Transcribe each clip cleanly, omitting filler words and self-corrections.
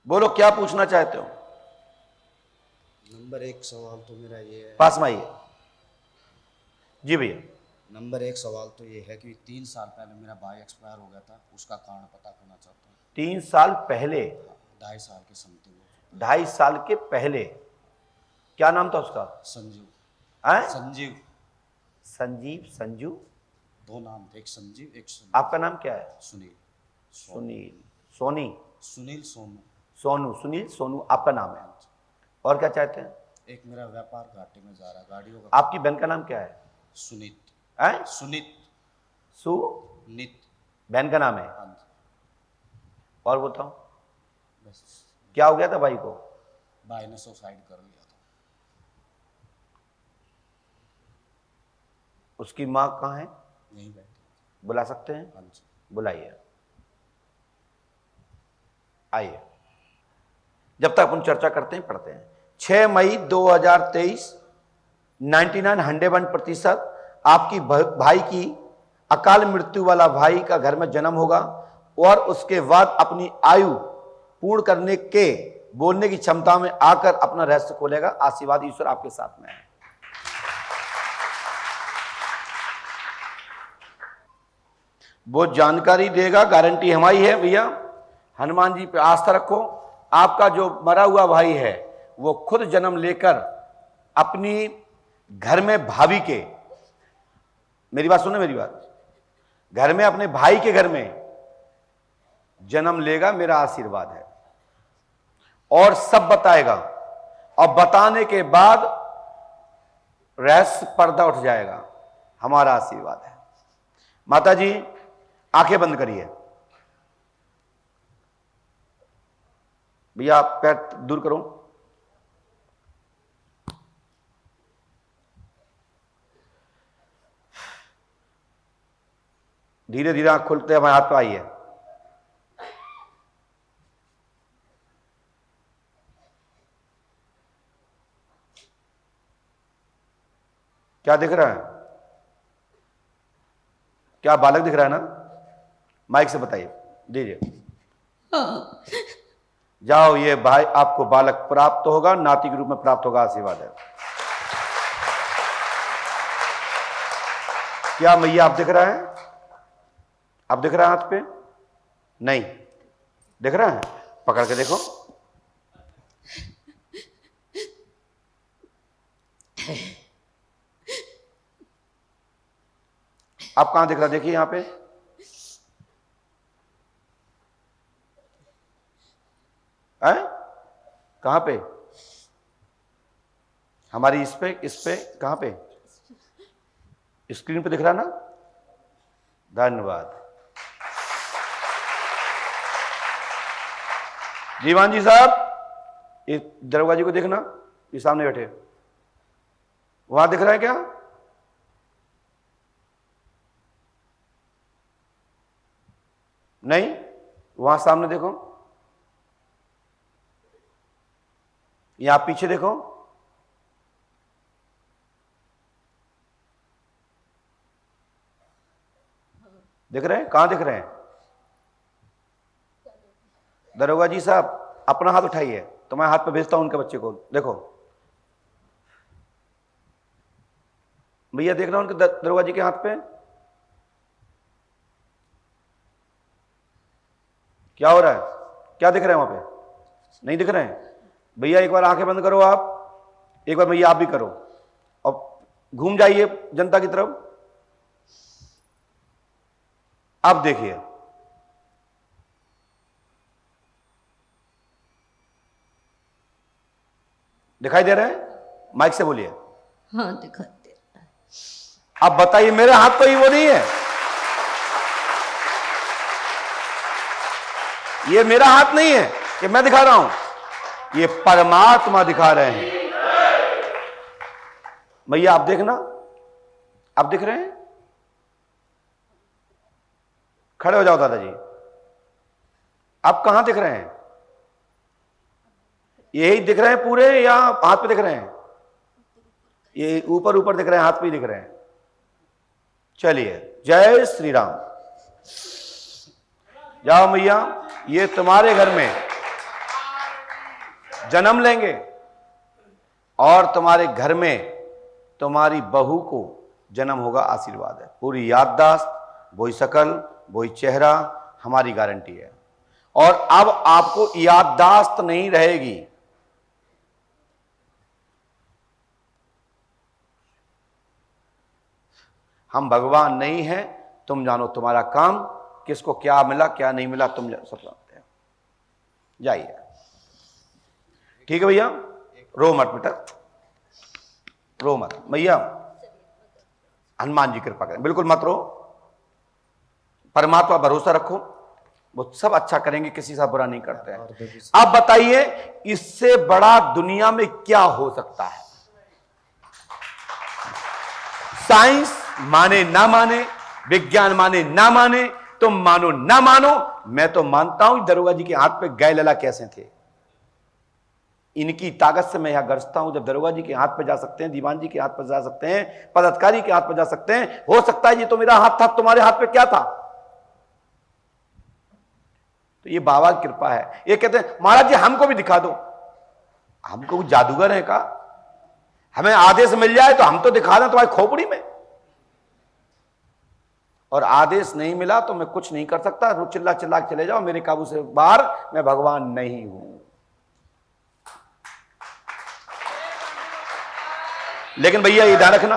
बोलो क्या पूछना चाहते हो। नंबर एक सवाल तो मेरा ये है, पास में आइए। जी भैया। नंबर एक सवाल तो ये है कि 3 साल पहले मेरा भाई एक्सपायर हो गया था, उसका कारण पता करना चाहता हूँ। 3 साल पहले? 2.5 साल के समथिंग हो चुका 2.5 साल के पहले। क्या नाम था उसका? है। संजीव। हैं? संजीव। संजीव, संजू? 2 नाम थे, एक संजीव एक आपका नाम क्या है? सुनील। सुनील, सोनी, सुनील सोनू। सोनू, सुनील सोनू आपका नाम है। और क्या चाहते हैं? एक मेरा व्यापार घाटे में जा रहा है, गाड़ियों का। आपकी बहन का नाम क्या है? सुनीत। हैं? सुनीत। सुनीत बहन का नाम है। हाँ जी। और बताओ बस। क्या हो गया था भाई को? भाई ने सुसाइड कर लिया था। उसकी माँ कहाँ है? यहीं बैठे। बुला सकते हैं? हाँ जी। बुलाइए, आइए। जब तक अपन चर्चा करते हैं पढ़ते हैं। 6 मई 2023, 99-100% आपकी भाई की अकाल मृत्यु वाला भाई का घर में जन्म होगा और उसके बाद अपनी आयु पूर्ण करने के बोलने की क्षमता में आकर अपना रहस्य खोलेगा। आशीर्वाद ईश्वर आपके साथ में है। वो जानकारी देगा, गारंटी हमारी है भैया। हनुमान जी पे आस्था रखो। आपका जो मरा हुआ भाई है वो खुद जन्म लेकर अपनी घर में भाभी के, मेरी बात सुनो, मेरी बात, घर में अपने भाई के घर में जन्म लेगा, मेरा आशीर्वाद है। और सब बताएगा और बताने के बाद रहस्य पर्दा उठ जाएगा, हमारा आशीर्वाद है। माता जी आंखें बंद करिए। भैया आप पैर दूर करो। धीरे धीरे आंख खोलते हमारे हाथ पे आइए। क्या दिख रहा है? क्या बालक दिख रहा है ना? माइक से बताइए, दीजिए। जाओ, ये भाई आपको बालक प्राप्त होगा, नाती के रूप में प्राप्त होगा, आशीर्वाद है। क्या मैया आप दिख रहा है? आप दिख रहा है हाथ पे? नहीं दिख रहा है? पकड़ के देखो। आप कहां दिख रहा? देखिए यहां पे है। कहां पे? हमारी इस पे कहां पे? स्क्रीन पे दिख रहा ना? धन्यवाद। जीवान जी साहब, इस दरवाजे को देखना, ये सामने बैठे, वहां दिख रहा है क्या? नहीं, वहां सामने देखो, यहां पीछे देखो, दिख रहे हैं? कहां दिख रहे हैं? दरोगा जी साहब अपना हाथ उठाइए, तो मैं हाथ पे भेजता हूं उनके बच्चे को। देखो भैया, देख रहा हूं उनके दरोगा जी के हाथ पे क्या हो रहा है? क्या दिख रहा है वहां पे? नहीं दिख रहे हैं? भैया एक बार आंखें बंद करो आप, एक बार भैया आप भी करो और घूम जाइए जनता की तरफ। अब देखिए, दिखाई दे रहा है? माइक से बोलिए। हाँ दिखाई दे रहा है। अब बताइए, मेरे हाथ तो ही वो नहीं है, ये मेरा हाथ नहीं है कि मैं दिखा रहा हूं, ये परमात्मा दिखा रहे हैं। भैया आप देखना, आप दिख रहे हैं? खड़े हो जाओ दादाजी। आप कहां दिख रहे हैं? यही दिख रहे हैं पूरे या हाथ पे दिख रहे हैं? ये ऊपर ऊपर दिख रहे हैं, हाथ पे दिख रहे हैं। चलिए, जय श्री राम। जाओ भैया, ये तुम्हारे घर में जन्म लेंगे और तुम्हारे घर में तुम्हारी बहू को जन्म होगा, आशीर्वाद है। पूरी याददाश्त, वही शकल, वही चेहरा, हमारी गारंटी है। और अब आपको याददाश्त नहीं रहेगी। हम भगवान नहीं हैं, तुम जानो तुम्हारा काम, किसको क्या मिला क्या नहीं मिला तुम सब जानते हैं। जाइए, ठीक है भैया, रो मत बेटा, रो मत भैया, हनुमान जी कृपा करें, बिल्कुल मत रो, परमात्मा भरोसा रखो, वो सब अच्छा करेंगे, किसी से बुरा नहीं करते हैं। अब बताइए इससे बड़ा दुनिया में क्या हो सकता है? साइंस माने ना माने, विज्ञान माने ना माने, तुम मानो ना मानो, मैं तो मानता हूं दरोगा जी के हाथ पे गए लला कैसे थे। इनकी ताकत से मैं यहां गरजता हूं, जब दरोगा जी के हाथ पे जा सकते हैं, दीवान जी के हाथ पे जा सकते हैं, पदाधिकारी के हाथ पे जा सकते हैं, हो सकता है ये तो मेरा हाथ था, तुम्हारे हाथ पे क्या था? तो ये बाबा की कृपा है। ये कहते हैं महाराज जी हमको भी दिखा दो, हमको जादूगर है का? हमें आदेश मिल जाए तो हम तो दिखा दें तुम्हारी खोपड़ी में, और आदेश नहीं मिला तो मैं कुछ नहीं कर सकता। चिल्ला चिल्ला के चले जाओ, मेरे काबू से बाहर, मैं भगवान नहीं हूं। लेकिन भैया ये ध्यान रखना,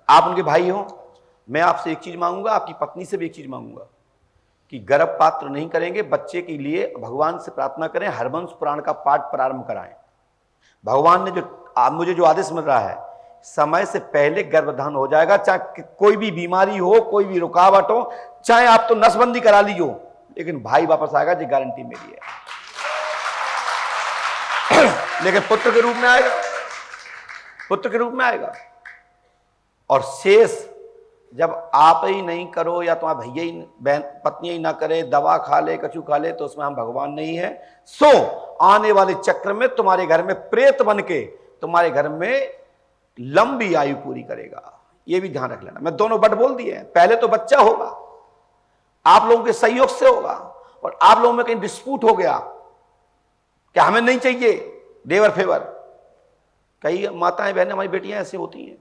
आप उनके भाई हो, मैं आपसे एक चीज मांगूंगा, आपकी पत्नी से भी एक चीज मांगूंगा कि गर्भपात नहीं करेंगे, बच्चे के लिए भगवान से प्रार्थना करें, हरवंश पुराण का पाठ प्रारंभ कराएं। भगवान ने मुझे जो आदेश मिल रहा है, समय से पहले गर्भधान हो जाएगा, चाहे कोई भी बीमारी हो, कोई भी रुकावट हो, चाहे आप तो नसबंदी करा ली हो, लेकिन भाई वापस आएगा, ये गारंटी मेरी है। लेकिन पुत्र के रूप में आएगा, पुत्र के रूप में आएगा। और शेष जब आप ही नहीं करो या तुम्हारा भैया ही बहन पत्नी ही ना करे, दवा खा ले, कछु खा ले, तो उसमें हम भगवान नहीं है। सो आने वाले चक्र में तुम्हारे घर में प्रेत बन के तुम्हारे घर में लंबी आयु पूरी करेगा। ये भी ध्यान रख लेना। मैं दोनों बट बोल दिए, पहले तो बच्चा होगा, आप लोगों के सहयोग से होगा, और आप लोगों में कहीं डिस्प्यूट हो गया कि हमें नहीं चाहिए देवर फेवर। कई माताएं बहनें हमारी बेटियां ऐसे होती हैं,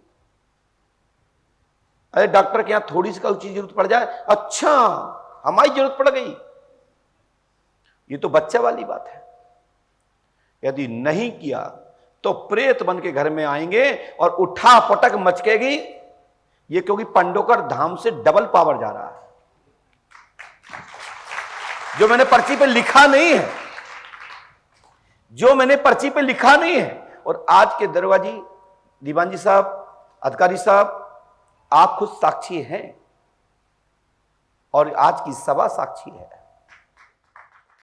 अरे डॉक्टर के यहां थोड़ी सी चीज जरूरत पड़ जाए, अच्छा हमारी जरूरत पड़ गई। ये तो बच्चे वाली बात है। यदि नहीं किया तो प्रेत बन के घर में आएंगे और उठा पटक मचकेगी। ये क्योंकि पंडोकर धाम से डबल पावर जा रहा है, जो मैंने पर्ची पे लिखा नहीं है, जो मैंने पर्ची पे लिखा नहीं है। और आज के दरवाजी दीवान जी साहब, अधिकारी साहब, आप खुद साक्षी हैं, और आज की सभा साक्षी है।